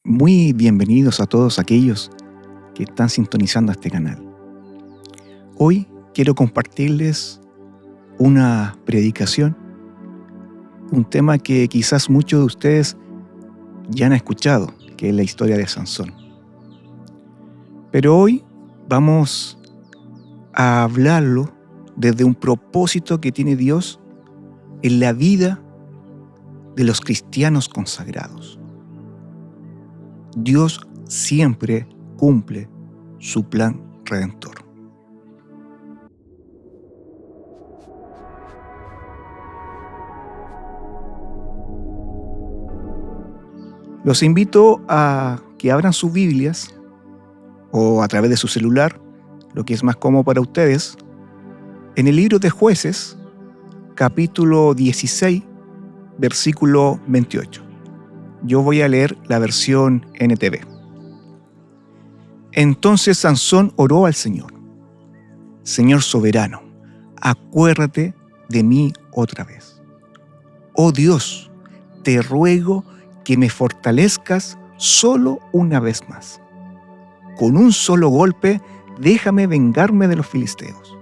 Muy bienvenidos a todos aquellos que están sintonizando este canal. Hoy quiero compartirles una predicación, un tema que quizás muchos de ustedes ya han escuchado, que es la historia de Sansón. Pero hoy vamos a hablarlo desde un propósito que tiene Dios en la vida de los cristianos consagrados. Dios siempre cumple su plan redentor. Los invito a que abran sus Biblias o a través de su celular, lo que es más cómodo para ustedes, en el libro de Jueces, capítulo 16, versículo 28. Yo voy a leer la versión NTV. Entonces Sansón oró al Señor: Señor soberano, acuérdate de mí otra vez. Oh Dios, te ruego que me fortalezcas solo una vez más. Con un solo golpe, déjame vengarme de los filisteos,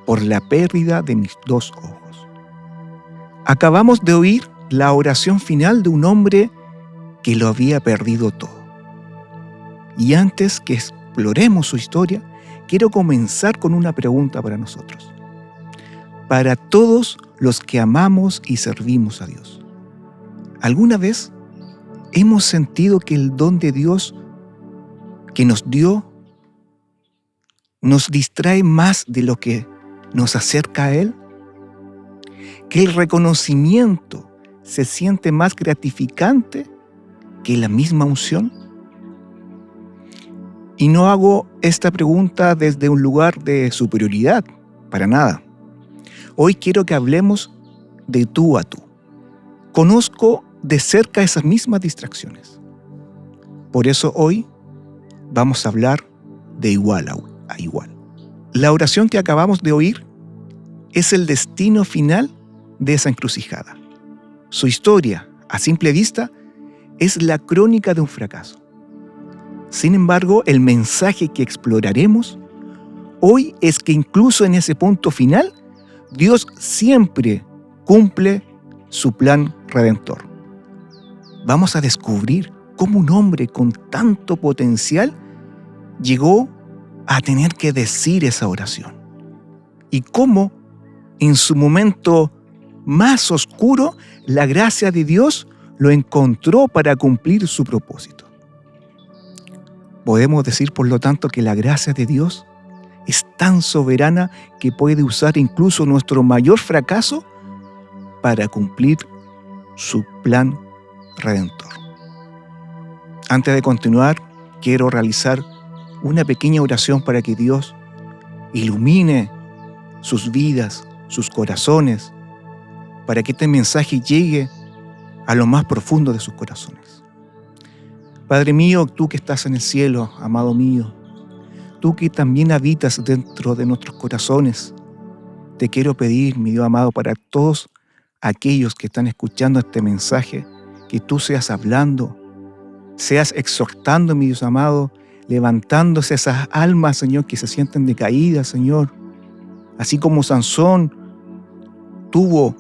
por la pérdida de mis dos ojos. Acabamos de oír la oración final de un hombre que lo había perdido todo. Y antes que exploremos su historia, quiero comenzar con una pregunta para nosotros. Para todos los que amamos y servimos a Dios, ¿alguna vez hemos sentido que el don de Dios que nos dio nos distrae más de lo que nos acerca a Él? ¿Que el reconocimiento se siente más gratificante que la misma unción? Y no hago esta pregunta desde un lugar de superioridad, para nada. Hoy quiero que hablemos de tú a tú. Conozco de cerca esas mismas distracciones. Por eso hoy vamos a hablar de igual a igual. La oración que acabamos de oír es el destino final de esa encrucijada. Su historia, a simple vista, es la crónica de un fracaso. Sin embargo, el mensaje que exploraremos hoy es que incluso en ese punto final, Dios siempre cumple su plan redentor. Vamos a descubrir cómo un hombre con tanto potencial llegó a tener que decir esa oración y cómo en su momento más oscuro la gracia de Dios lo encontró para cumplir su propósito. Podemos decir, por lo tanto, que la gracia de Dios es tan soberana que puede usar incluso nuestro mayor fracaso para cumplir su plan redentor. Antes de continuar, quiero realizar una pequeña oración para que Dios ilumine sus vidas, sus corazones, para que este mensaje llegue a lo más profundo de sus corazones. Padre mío, tú que estás en el cielo, amado mío, tú que también habitas dentro de nuestros corazones, te quiero pedir, mi Dios amado, para todos aquellos que están escuchando este mensaje, que tú seas hablando, seas exhortando, mi Dios amado, levantándose esas almas, Señor, que se sienten decaídas, Señor. Así como Sansón tuvo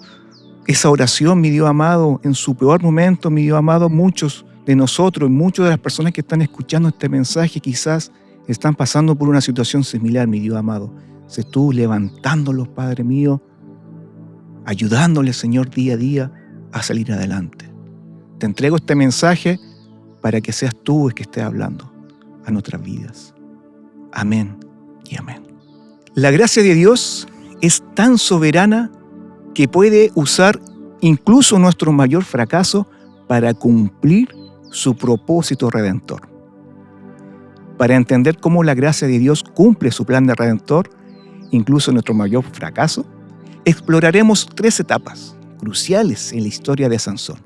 esa oración, mi Dios amado, en su peor momento, mi Dios amado, muchos de nosotros, muchas de las personas que están escuchando este mensaje quizás están pasando por una situación similar, mi Dios amado. Sé tú levantándolos, Padre mío, ayudándoles, Señor, día a día a salir adelante. Te entrego este mensaje para que seas tú el que esté hablando a nuestras vidas. Amén y amén. La gracia de Dios es tan soberana que puede usar incluso nuestro mayor fracaso para cumplir su propósito redentor. Para entender cómo la gracia de Dios cumple su plan de redentor, incluso nuestro mayor fracaso, exploraremos 3 etapas cruciales en la historia de Sansón.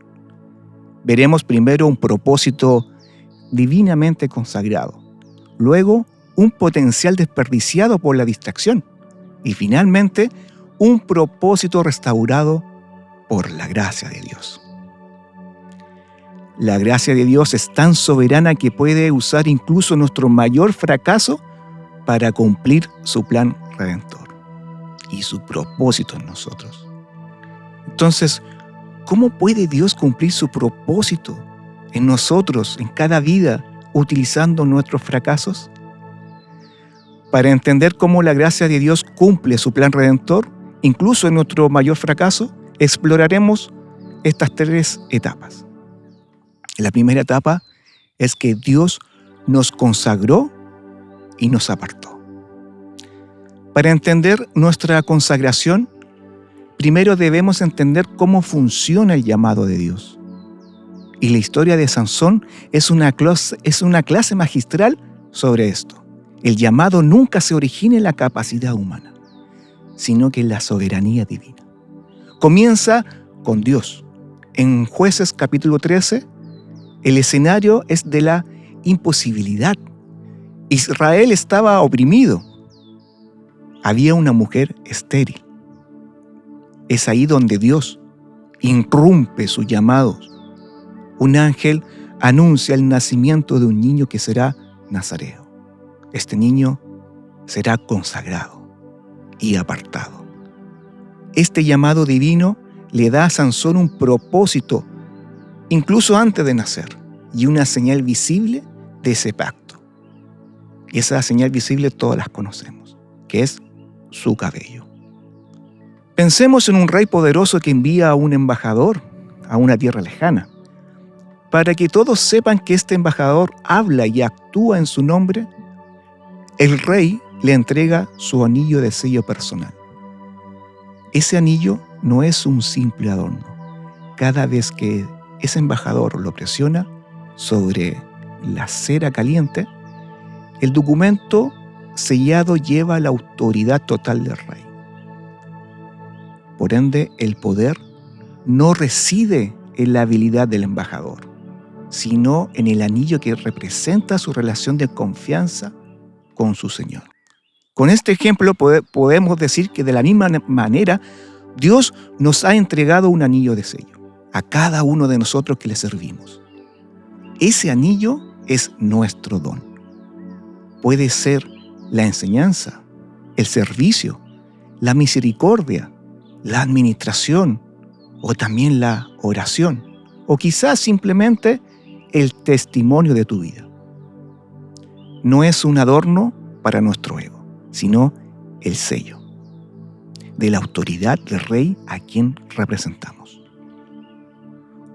Veremos primero un propósito divinamente consagrado, luego un potencial desperdiciado por la distracción y finalmente un propósito restaurado por la gracia de Dios. La gracia de Dios es tan soberana que puede usar incluso nuestro mayor fracaso para cumplir su plan redentor y su propósito en nosotros. Entonces, ¿cómo puede Dios cumplir su propósito en nosotros, en cada vida, utilizando nuestros fracasos? Para entender cómo la gracia de Dios cumple su plan redentor, incluso en nuestro mayor fracaso, exploraremos estas 3 etapas. La primera etapa es que Dios nos consagró y nos apartó. Para entender nuestra consagración, primero debemos entender cómo funciona el llamado de Dios. Y la historia de Sansón es una clase magistral sobre esto. El llamado nunca se origina en la capacidad humana, sino que en la soberanía divina. Comienza con Dios. En Jueces capítulo 13, el escenario es de la imposibilidad. Israel estaba oprimido. Había una mujer estéril. Es ahí donde Dios irrumpe sus llamados. Un ángel anuncia el nacimiento de un niño que será nazareo. Este niño será consagrado y apartado. Este llamado divino le da a Sansón un propósito, incluso antes de nacer, y una señal visible de ese pacto. Y esa señal visible todas las conocemos, que es su cabello. Pensemos en un rey poderoso que envía a un embajador a una tierra lejana, para que todos sepan que este embajador habla y actúa en su nombre. El rey le entrega su anillo de sello personal. Ese anillo no es un simple adorno. Cada vez que ese embajador lo presiona sobre la cera caliente, el documento sellado lleva la autoridad total del rey. Por ende, el poder no reside en la habilidad del embajador, sino en el anillo que representa su relación de confianza con su Señor. Con este ejemplo podemos decir que de la misma manera Dios nos ha entregado un anillo de sello a cada uno de nosotros que le servimos. Ese anillo es nuestro don. Puede ser la enseñanza, el servicio, la misericordia, la administración o también la oración, o quizás simplemente el testimonio de tu vida. No es un adorno para nuestro ego, sino el sello de la autoridad del Rey a quien representamos.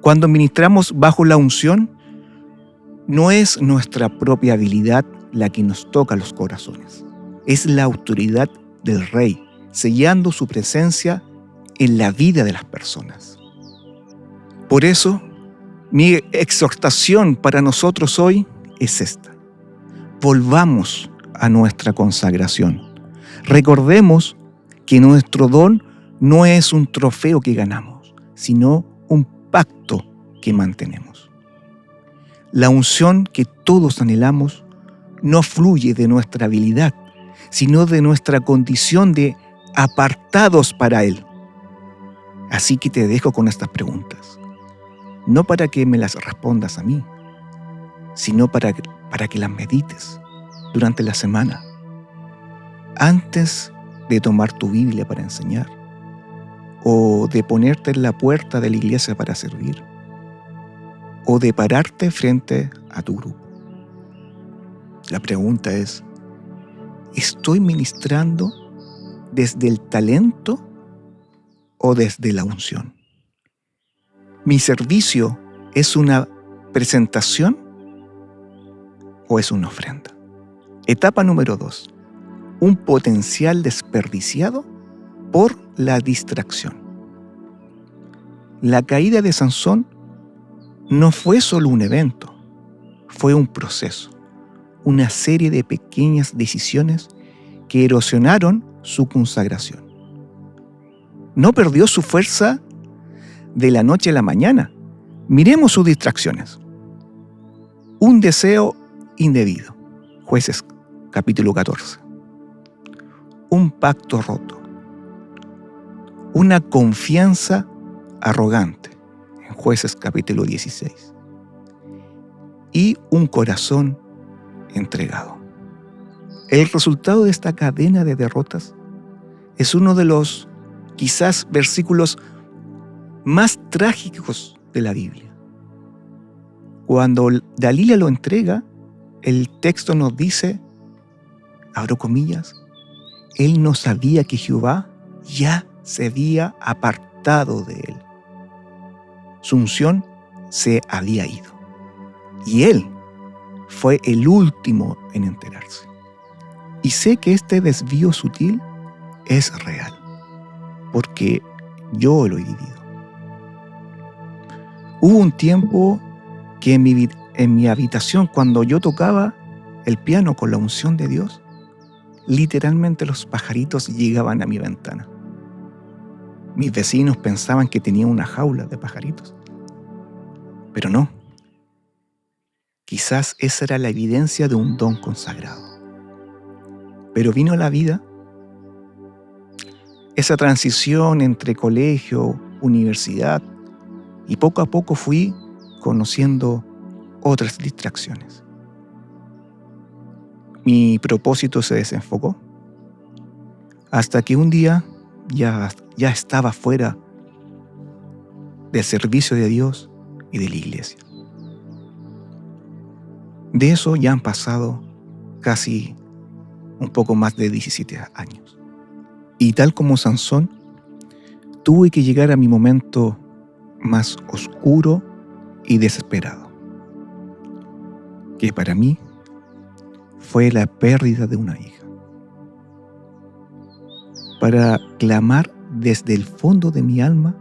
Cuando ministramos bajo la unción, no es nuestra propia habilidad la que nos toca los corazones. Es la autoridad del Rey, sellando su presencia en la vida de las personas. Por eso, mi exhortación para nosotros hoy es esta. Volvamos a nuestra consagración. Recordemos que nuestro don no es un trofeo que ganamos, sino un pacto que mantenemos. La unción que todos anhelamos no fluye de nuestra habilidad, sino de nuestra condición de apartados para Él. Así que te dejo con estas preguntas, no para que me las respondas a mí, sino para que las medites durante la semana, antes de tomar tu Biblia para enseñar, o de ponerte en la puerta de la iglesia para servir, o de pararte frente a tu grupo. La pregunta es, ¿estoy ministrando desde el talento o desde la unción? ¿Mi servicio es una presentación o es una ofrenda? Etapa número 2. Un potencial desperdiciado por la distracción. La caída de Sansón no fue solo un evento, fue un proceso, una serie de pequeñas decisiones que erosionaron su consagración. No perdió su fuerza de la noche a la mañana. Miremos sus distracciones. Un deseo indebido. Jueces capítulo 14. Un pacto roto. Una confianza arrogante. En Jueces capítulo 16. y un corazón entregado. El resultado de esta cadena de derrotas es uno de los quizás versículos más trágicos de la Biblia. Cuando Dalila lo entrega, el texto nos dice, abro comillas, él no sabía que Jehová ya se había apartado de él. Su unción se había ido. Y él fue el último en enterarse. Y sé que este desvío sutil es real, porque yo lo he vivido. Hubo un tiempo que en mi habitación, cuando yo tocaba el piano con la unción de Dios, literalmente los pajaritos llegaban a mi ventana. Mis vecinos pensaban que tenía una jaula de pajaritos, pero no. Quizás esa era la evidencia de un don consagrado. Pero vino a la vida esa transición entre colegio, universidad, y poco a poco fui conociendo otras distracciones. Mi propósito se desenfocó hasta que un día ya estaba fuera del servicio de Dios y de la iglesia. De eso ya han pasado casi un poco más de 17 años. Y tal como Sansón, tuve que llegar a mi momento más oscuro y desesperado, que para mí fue la pérdida de una hija, para clamar desde el fondo de mi alma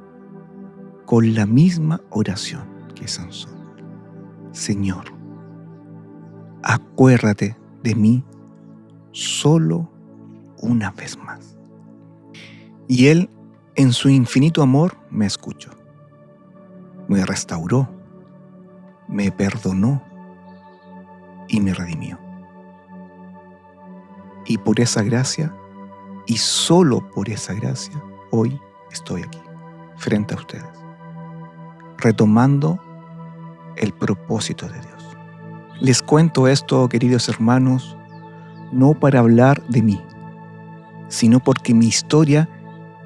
con la misma oración que Sansón. Señor, acuérdate de mí solo una vez más. Y Él, en su infinito amor, me escuchó, me restauró, me perdonó y me redimió. Y por esa gracia, y solo por esa gracia, hoy estoy aquí, frente a ustedes, retomando el propósito de Dios. Les cuento esto, queridos hermanos, no para hablar de mí, sino porque mi historia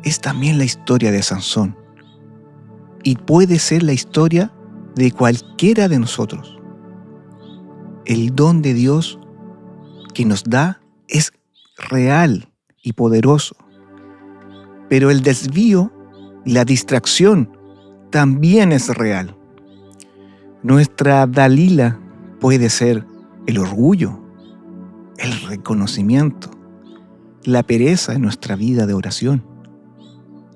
es también la historia de Sansón y puede ser la historia de cualquiera de nosotros. El don de Dios que nos da es real y poderoso, pero el desvío, la distracción, también es real. Nuestra Dalila puede ser el orgullo, el reconocimiento, la pereza en nuestra vida de oración.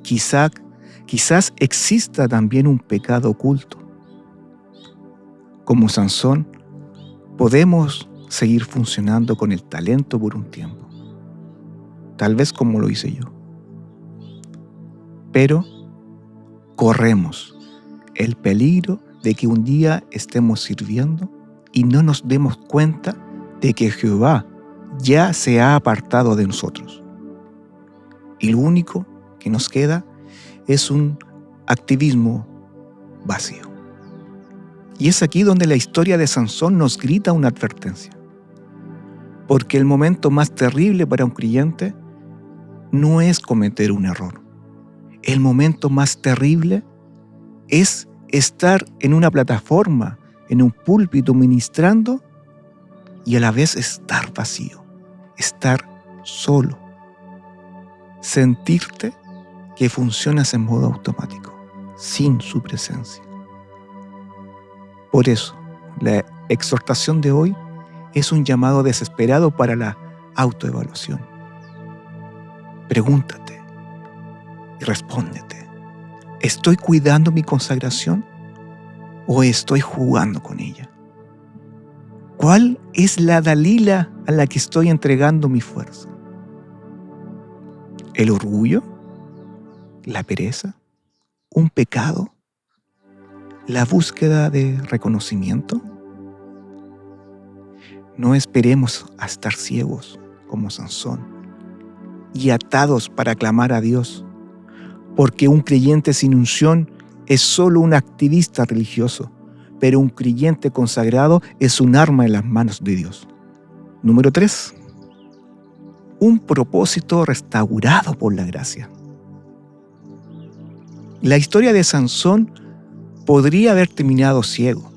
Quizás exista también un pecado oculto. Como Sansón, podemos seguir funcionando con el talento por un tiempo, tal vez como lo hice yo. Pero corremos el peligro de que un día estemos sirviendo y no nos demos cuenta de que Jehová ya se ha apartado de nosotros. Y lo único que nos queda es un activismo vacío. Y es aquí donde la historia de Sansón nos grita una advertencia. Porque el momento más terrible para un creyente no es cometer un error. El momento más terrible es estar en una plataforma, en un púlpito ministrando y a la vez estar vacío, estar solo. Sentirte que funcionas en modo automático, sin su presencia. Por eso, la exhortación de hoy es un llamado desesperado para la autoevaluación. Pregúntate y respóndete. ¿Estoy cuidando mi consagración o estoy jugando con ella? ¿Cuál es la Dalila a la que estoy entregando mi fuerza? ¿El orgullo? ¿La pereza? ¿Un pecado? ¿La búsqueda de reconocimiento? No esperemos a estar ciegos como Sansón y atados para clamar a Dios, porque un creyente sin unción es solo un activista religioso, pero un creyente consagrado es un arma en las manos de Dios. Número 3. Un propósito restaurado por la gracia. La historia de Sansón podría haber terminado ciego,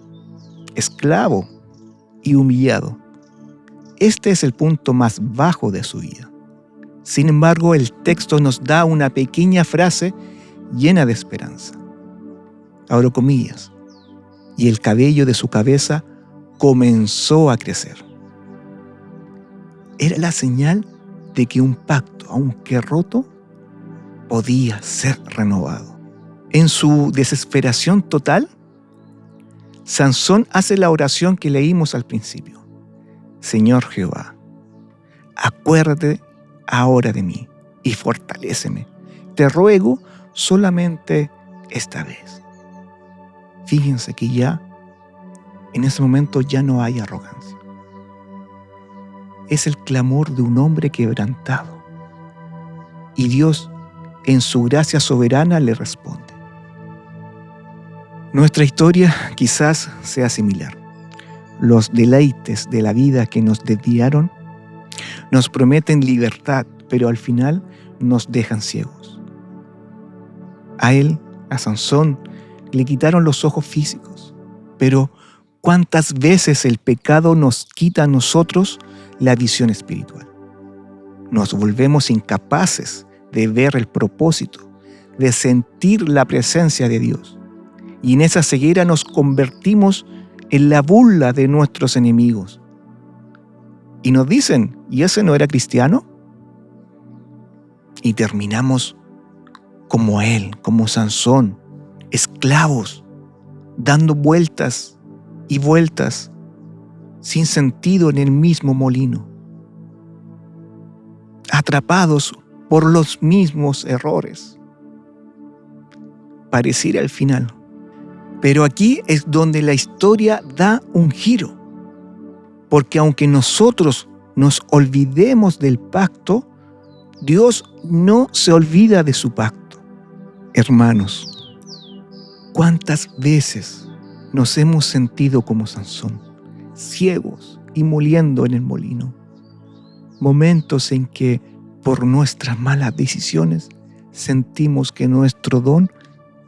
esclavo y humillado. Este es el punto más bajo de su vida. Sin embargo, el texto nos da una pequeña frase llena de esperanza. Abro comillas. Y el cabello de su cabeza comenzó a crecer. Era la señal de que un pacto, aunque roto, podía ser renovado. En su desesperación total, Sansón hace la oración que leímos al principio. Señor Jehová, acuérdate ahora de mí y fortaléceme. Te ruego solamente esta vez. Fíjense que ya, en ese momento ya no hay arrogancia. Es el clamor de un hombre quebrantado. Y Dios, en su gracia soberana, le responde. Nuestra historia quizás sea similar. Los deleites de la vida que nos desviaron nos prometen libertad, pero al final nos dejan ciegos. A él, a Sansón, le quitaron los ojos físicos, pero ¿cuántas veces el pecado nos quita a nosotros la visión espiritual? Nos volvemos incapaces de ver el propósito, de sentir la presencia de Dios. Y en esa ceguera nos convertimos en la burla de nuestros enemigos. Y nos dicen, ¿y ese no era cristiano? Y terminamos como él, como Sansón, esclavos, dando vueltas y vueltas sin sentido en el mismo molino, atrapados por los mismos errores. Pareciera el final. Pero aquí es donde la historia da un giro, porque aunque nosotros nos olvidemos del pacto, Dios no se olvida de su pacto. Hermanos, ¿cuántas veces nos hemos sentido como Sansón, ciegos y moliendo en el molino? Momentos en que, por nuestras malas decisiones, sentimos que nuestro don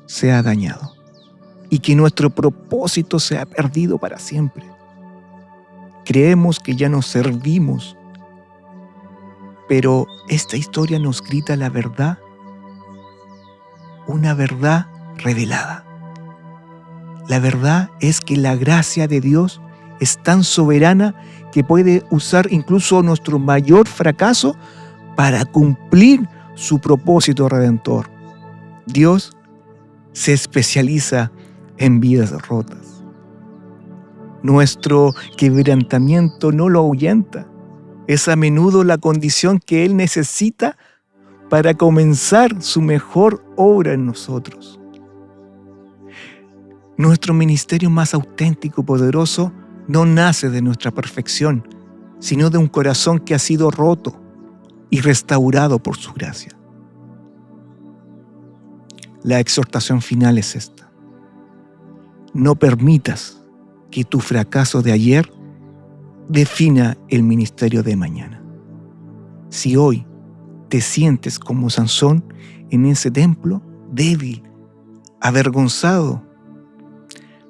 se ha dañado y que nuestro propósito se ha perdido para siempre. Creemos que ya no servimos, pero esta historia nos grita la verdad, una verdad revelada. La verdad es que la gracia de Dios es tan soberana que puede usar incluso nuestro mayor fracaso para cumplir su propósito redentor. Dios se especializa en vidas rotas. Nuestro quebrantamiento no lo ahuyenta. Es a menudo la condición que Él necesita para comenzar su mejor obra en nosotros. Nuestro ministerio más auténtico y poderoso no nace de nuestra perfección, sino de un corazón que ha sido roto y restaurado por su gracia. La exhortación final es esta. No permitas que tu fracaso de ayer defina el ministerio de mañana. Si hoy te sientes como Sansón en ese templo, débil, avergonzado,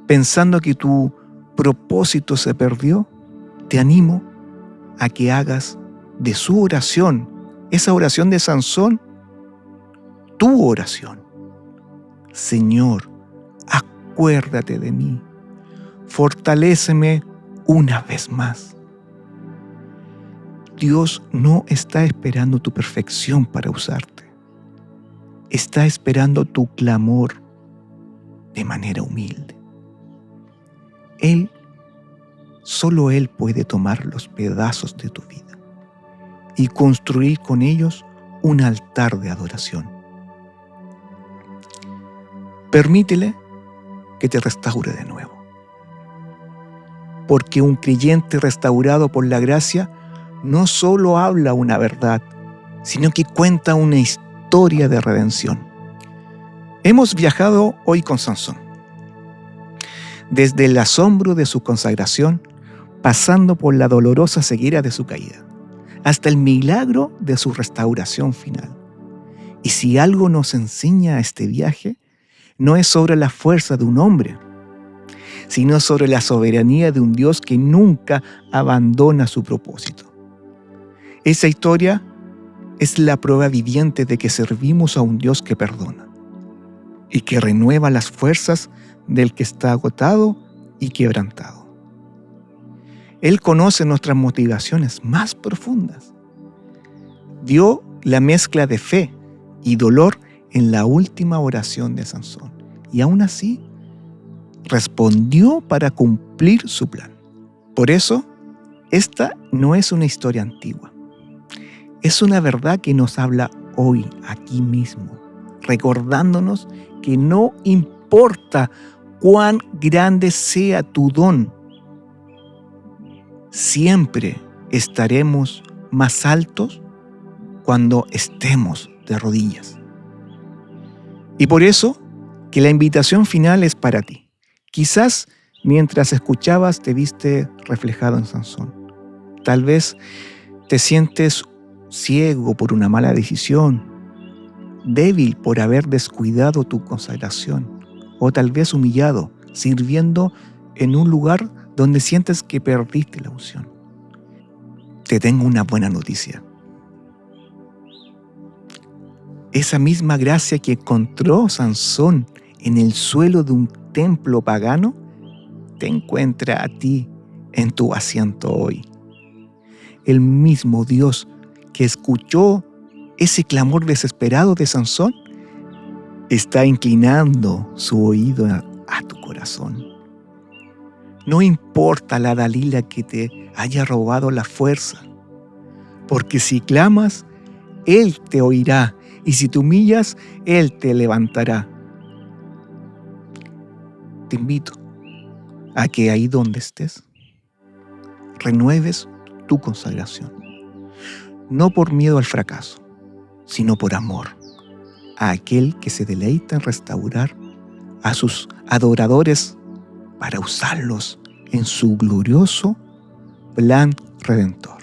pensando que tu propósito se perdió, te animo a que hagas de su oración, esa oración de Sansón, tu oración. Señor, acuérdate de mí, fortaléceme una vez más. Dios no está esperando tu perfección para usarte. Está esperando tu clamor de manera humilde. Solo Él puede tomar los pedazos de tu vida y construir con ellos un altar de adoración. Permítele que te restaure de nuevo. Porque un creyente restaurado por la gracia no solo habla una verdad, sino que cuenta una historia de redención. Hemos viajado hoy con Sansón. desde el asombro de su consagración, pasando por la dolorosa ceguera de su caída, hasta el milagro de su restauración final. Y si algo nos enseña este viaje, no es sobre la fuerza de un hombre, sino sobre la soberanía de un Dios que nunca abandona su propósito. Esa historia es la prueba viviente de que servimos a un Dios que perdona y que renueva las fuerzas del que está agotado y quebrantado. Él conoce nuestras motivaciones más profundas. Dio la mezcla de fe y dolor en la última oración de Sansón, y aún así respondió para cumplir su plan. Por eso, esta no es una historia antigua. Es una verdad que nos habla hoy, aquí mismo, recordándonos que no importa cuán grande sea tu don, siempre estaremos más altos cuando estemos de rodillas. Y por eso, que la invitación final es para ti. Quizás mientras escuchabas te viste reflejado en Sansón. Tal vez te sientes ciego por una mala decisión, débil por haber descuidado tu consagración, o tal vez humillado, sirviendo en un lugar donde sientes que perdiste la unción. Te tengo una buena noticia. Esa misma gracia que encontró Sansón en el suelo de un templo pagano, te encuentra a ti en tu asiento hoy. El mismo Dios que escuchó ese clamor desesperado de Sansón está inclinando su oído a tu corazón. No importa la Dalila que te haya robado la fuerza, porque si clamas, Él te oirá, y si te humillas, Él te levantará. Te invito a que ahí donde estés, renueves tu consagración, no por miedo al fracaso, sino por amor a aquel que se deleita en restaurar a sus adoradores para usarlos en su glorioso plan redentor.